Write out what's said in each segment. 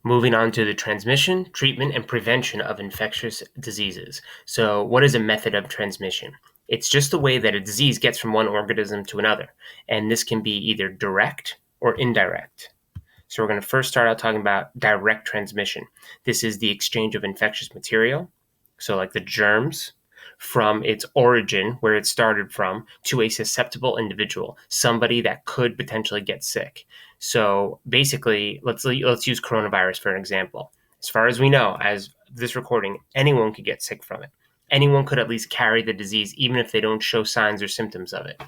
Moving on to the transmission, treatment, and prevention of infectious diseases. So, what is a method of transmission? It's just the way that a disease gets from one organism to another, and this can be either direct or indirect. So, we're going to first start out talking about direct transmission. This is the exchange of infectious material, so like the germs, from its origin, where it started from, to a susceptible individual, somebody that could potentially get sick. So basically, let's use coronavirus for an example. As far as we know, as this recording, anyone could get sick from it. Anyone could at least carry the disease, even if they don't show signs or symptoms of it.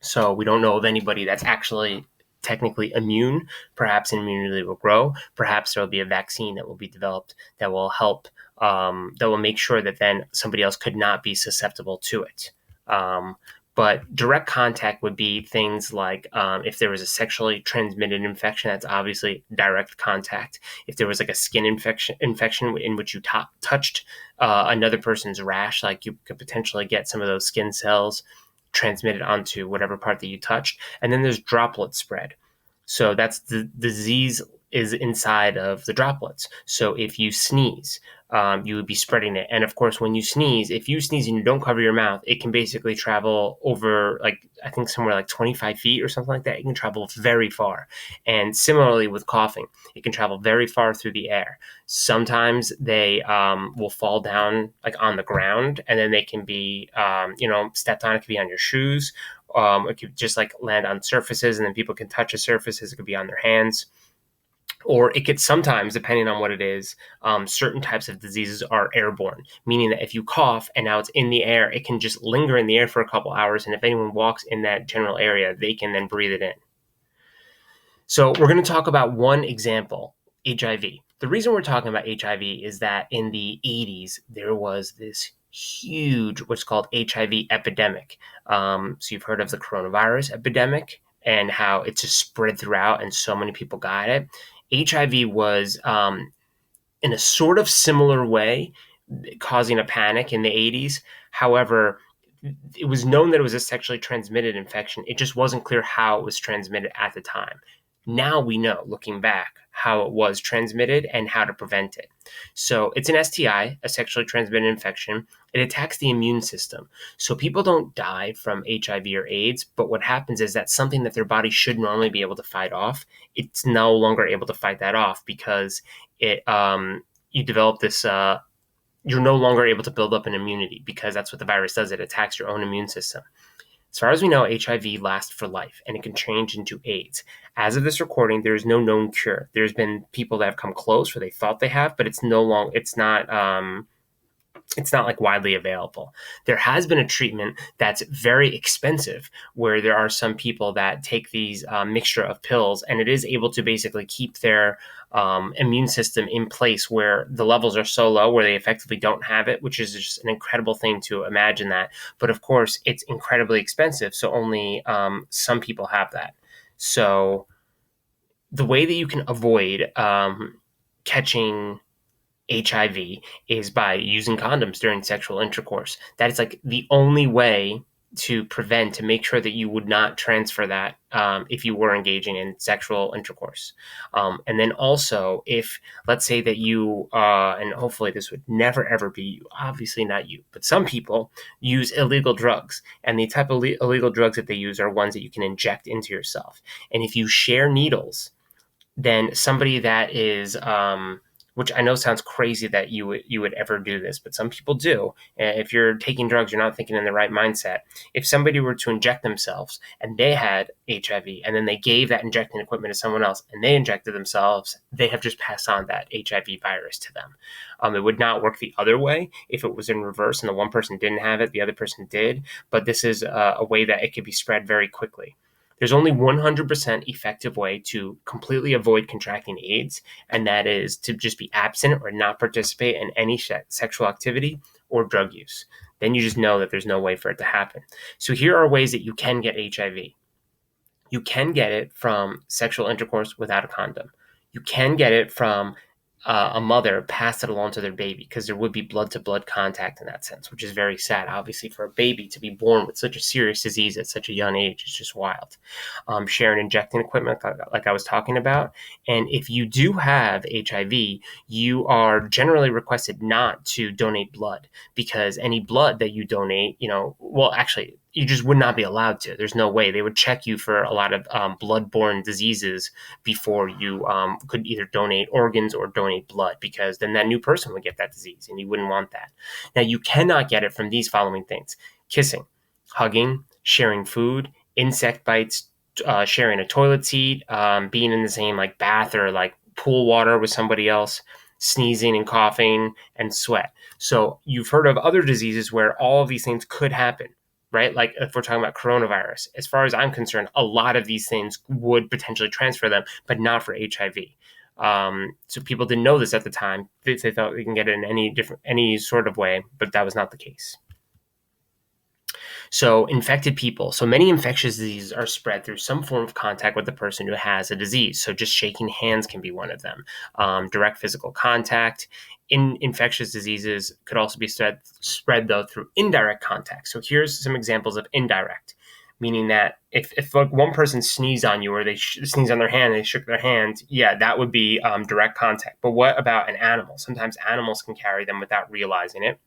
So we don't know of anybody that's actually technically immune. Perhaps immunity will grow. Perhaps there will be a vaccine that will be developed that will help, that will make sure that then somebody else could not be susceptible to it. But direct contact would be things like if there was a sexually transmitted infection, that's obviously direct contact. If there was like a skin infection in which you touched another person's rash, like you could potentially get some of those skin cells transmitted onto whatever part that you touched. And then there's droplet spread. So that's the disease is inside of the droplets. So if you sneeze, you would be spreading it. And of course, when you sneeze, if you sneeze and you don't cover your mouth, it can basically travel over, like, I think somewhere like 25 feet or something like that. It can travel very far. And similarly with coughing, it can travel very far through the air. Sometimes they will fall down like on the ground, and then they can be, stepped on. It could be on your shoes. It could just like land on surfaces, and then people can touch the surfaces. It could be on their hands. Or it could sometimes, depending on what it is, certain types of diseases are airborne, meaning that if you cough and now it's in the air, it can just linger in the air for a couple hours. And if anyone walks in that general area, they can then breathe it in. So we're going to talk about one example, HIV. The reason we're talking about HIV is that in the 80s, there was this huge, what's called HIV epidemic. So you've heard of the coronavirus epidemic and how it just spread throughout and so many people got it. HIV was, in a sort of similar way, causing a panic in the 80s. However, it was known that it was a sexually transmitted infection. It just wasn't clear how it was transmitted at the time. Now we know, looking back, how it was transmitted and how to prevent it. So it's an STI, a sexually transmitted infection. It attacks the immune system. So people don't die from HIV or AIDS, but what happens is that something that their body should normally be able to fight off, it's no longer able to fight that off because you develop this, you're no longer able to build up an immunity because that's what the virus does. It attacks your own immune system. As far as we know, HIV lasts for life, and it can change into AIDS. As of this recording, there is no known cure. There's been people that have come close, or they thought they have, but it's not like widely available. There has been a treatment that's very expensive, where there are some people that take these mixture of pills, and it is able to basically keep their immune system in place where the levels are so low where they effectively don't have it, which is just an incredible thing to imagine that. But of course, it's incredibly expensive, so only some people have that. So the way that you can avoid catching HIV is by using condoms during sexual intercourse. That is like the only way to make sure that you would not transfer that if you were engaging in sexual intercourse. And then also, if let's say that you, and hopefully this would never ever be you, obviously not you, but some people use illegal drugs, and the type of illegal drugs that they use are ones that you can inject into yourself. And if you share needles, then somebody that is, which I know sounds crazy that you would ever do this, but some people do. If you're taking drugs, you're not thinking in the right mindset. If somebody were to inject themselves and they had HIV, and then they gave that injecting equipment to someone else and they injected themselves, they have just passed on that HIV virus to them. It would not work the other way if it was in reverse and the one person didn't have it, the other person did. But this is a way that it could be spread very quickly. There's only 100% effective way to completely avoid contracting AIDS, and that is to just be absent or not participate in any sexual activity or drug use. Then you just know that there's no way for it to happen. So here are ways that you can get HIV. You can get it from sexual intercourse without a condom. You can get it from a mother passed it along to their baby, because there would be blood-to-blood contact in that sense, which is very sad. Obviously, for a baby to be born with such a serious disease at such a young age is just wild. Sharing injecting equipment, like I was talking about. And if you do have HIV, you are generally requested not to donate blood, because any blood that you donate, well, actually, you just would not be allowed to. There's no way. They would check you for a lot of blood-borne diseases before you could either donate organs or donate blood, because then that new person would get that disease, and you wouldn't want that. Now, you cannot get it from these following things: kissing, hugging, sharing food, insect bites, sharing a toilet seat, being in the same bath or pool water with somebody else, sneezing and coughing, and sweat. So you've heard of other diseases where all of these things could happen, right? Like if we're talking about coronavirus, as far as I'm concerned, a lot of these things would potentially transfer them, but not for HIV. So people didn't know this at the time. They thought they can get it in any sort of way, but that was not the case. So infected people. So many infectious diseases are spread through some form of contact with the person who has a disease. So just shaking hands can be one of them. Direct physical contact. In infectious diseases could also be spread though through indirect contact. So here's some examples of indirect, meaning that if one person sneezed on you, or they sneezed on their hand, they shook their hand, yeah, that would be direct contact. But what about an animal? Sometimes animals can carry them without realizing it.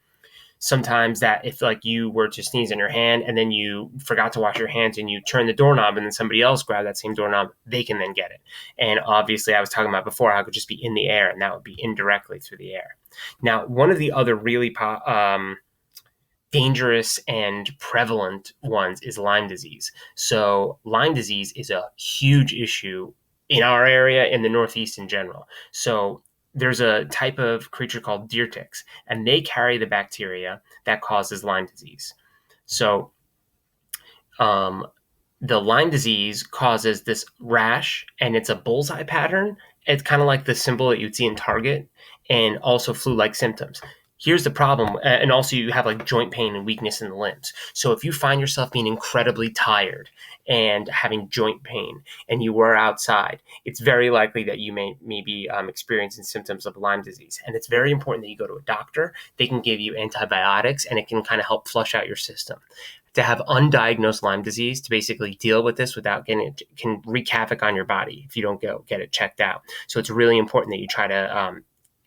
Sometimes that if you were to sneeze in your hand and then you forgot to wash your hands and you turn the doorknob and then somebody else grabbed that same doorknob, they can then get it. And obviously I was talking about before how it could just be in the air, and that would be indirectly through the air. Now, one of the other really dangerous and prevalent ones is Lyme disease. So Lyme disease is a huge issue in our area, in the Northeast in general. So there's a type of creature called deer ticks, and they carry the bacteria that causes Lyme disease. So the Lyme disease causes this rash, and it's a bullseye pattern. It's kind of like the symbol that you'd see in Target, and also flu-like symptoms. Here's the problem, and also you have joint pain and weakness in the limbs. So if you find yourself being incredibly tired and having joint pain, and you were outside, it's very likely that you may be experiencing symptoms of Lyme disease. And it's very important that you go to a doctor. They can give you antibiotics, and it can kind of help flush out your system. To have undiagnosed Lyme disease, to basically deal with this without getting it, can wreak havoc on your body if you don't go get it checked out. So it's really important that you try to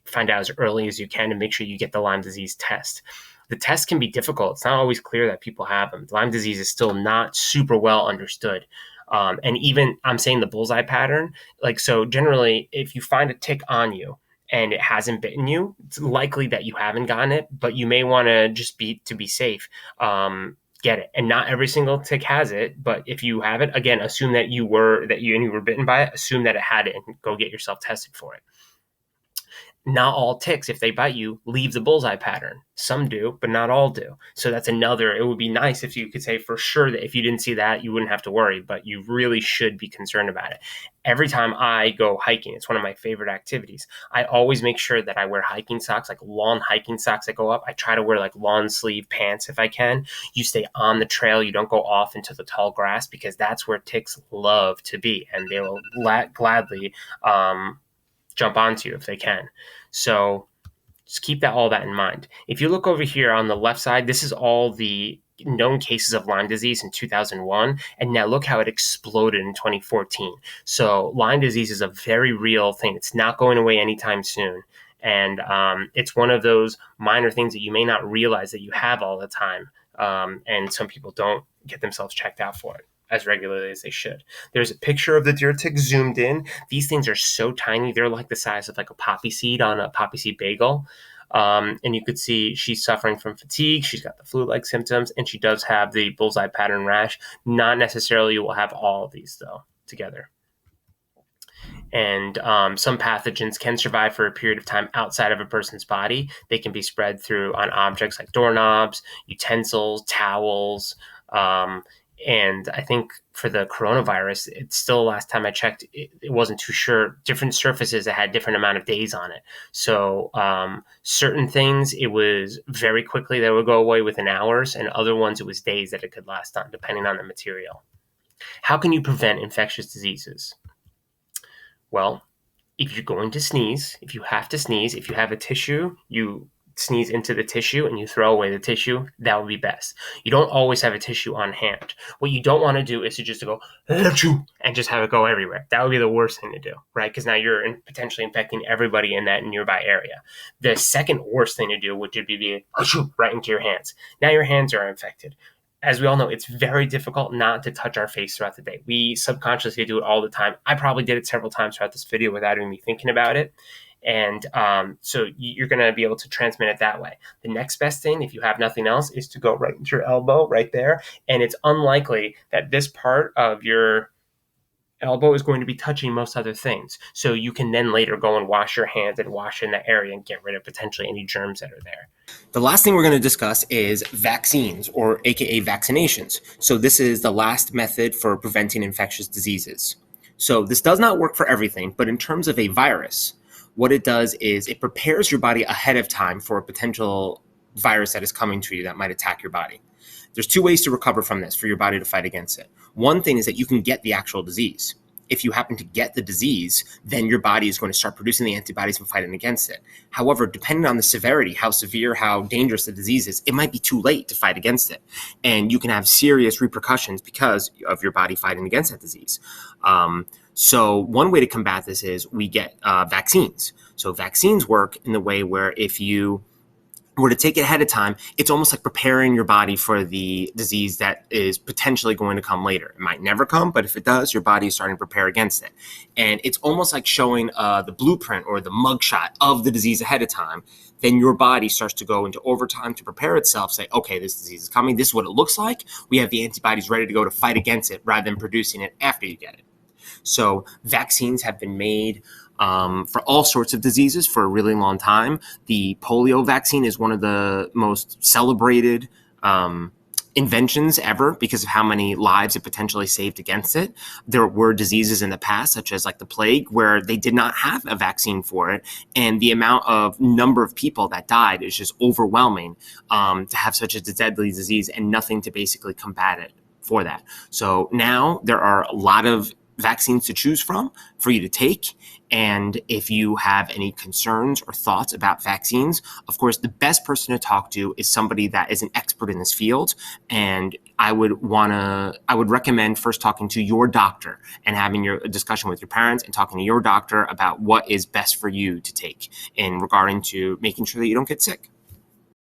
find out as early as you can and make sure you get the Lyme disease test. The test can be difficult. It's not always clear that people have them. Lyme disease is still not super well understood. And even I'm saying the bullseye pattern, so generally if you find a tick on you and it hasn't bitten you, it's likely that you haven't gotten it, but you may want to just be safe. Get it. And not every single tick has it, but if you have it, again, assume that you were bitten by it, assume that it had it, and go get yourself tested for it. Not all ticks, if they bite you, leave the bullseye pattern. Some do, but not all do. So that's another, it would be nice if you could say for sure that if you didn't see that, you wouldn't have to worry, but you really should be concerned about it. Every time I go hiking, it's one of my favorite activities. I always make sure that I wear hiking socks, long hiking socks that go up. I try to wear long sleeve pants if I can. You stay on the trail. You don't go off into the tall grass, because that's where ticks love to be, and they will gladly jump onto you if they can. So just keep all that in mind. If you look over here on the left side, this is all the known cases of Lyme disease in 2001. And now look how it exploded in 2014. So Lyme disease is a very real thing. It's not going away anytime soon. And it's one of those minor things that you may not realize that you have all the time. And some people don't get themselves checked out for it as regularly as they should. There's a picture of the deer tick zoomed in. These things are so tiny. They're like the size of a poppy seed on a poppy seed bagel. And you could see she's suffering from fatigue. She's got the flu-like symptoms, and she does have the bullseye pattern rash. Not necessarily you will have all of these, though, together. And some pathogens can survive for a period of time outside of a person's body. They can be spread through on objects like doorknobs, utensils, towels, and I think for the coronavirus, it's still, last time I checked, it wasn't too sure. Different surfaces that had different amount of days on it. So certain things, it was very quickly that would go away within hours, and other ones, it was days that it could last on, depending on the material. How can you prevent infectious diseases? Well, if you're going to sneeze, if you have to sneeze, if you have a tissue, you sneeze into the tissue and you throw away the tissue, that would be best. You don't always have a tissue on hand. What you don't want to do is to just go "Achoo," and just have it go everywhere. That would be the worst thing to do, right? Because now you're potentially infecting everybody in that nearby area. The second worst thing to do would be the "Achoo" right into your hands. Now your hands are infected. As we all know, it's very difficult not to touch our face throughout the day. We subconsciously do it all the time. I probably did it several times throughout this video without even me thinking about it. And so you're going to be able to transmit it that way. The next best thing, if you have nothing else, is to go right into your elbow right there. And it's unlikely that this part of your elbow is going to be touching most other things. So you can then later go and wash your hands and wash in that area and get rid of potentially any germs that are there. The last thing we're going to discuss is vaccines, or AKA vaccinations. So this is the last method for preventing infectious diseases. So this does not work for everything, but in terms of a virus, what it does is it prepares your body ahead of time for a potential virus that is coming to you that might attack your body. There's two ways to recover from this for your body to fight against it. One thing is that you can get the actual disease. If you happen to get the disease, then your body is going to start producing the antibodies and fighting against it. However, depending on the severity, how severe, how dangerous the disease is, it might be too late to fight against it. And you can have serious repercussions because of your body fighting against that disease. So one way to combat this is we get vaccines. So vaccines work in the way where if you were to take it ahead of time, it's almost like preparing your body for the disease that is potentially going to come later. It might never come, but if it does, your body is starting to prepare against it. And it's almost like showing the blueprint or the mugshot of the disease ahead of time. Then your body starts to go into overtime to prepare itself, say, okay, this disease is coming. This is what it looks like. We have the antibodies ready to go to fight against it rather than producing it after you get it. So vaccines have been made for all sorts of diseases for a really long time. The polio vaccine is one of the most celebrated inventions ever because of how many lives it potentially saved against it. There were diseases in the past, such as like the plague, where they did not have a vaccine for it. And the amount of number of people that died is just overwhelming to have such a deadly disease and nothing to basically combat it for that. So now there are a lot of vaccines to choose from for you to take. And if you have any concerns or thoughts about vaccines, of course, the best person to talk to is somebody that is an expert in this field. And I would recommend first talking to your doctor and having a discussion with your parents and talking to your doctor about what is best for you to take in regarding to making sure that you don't get sick.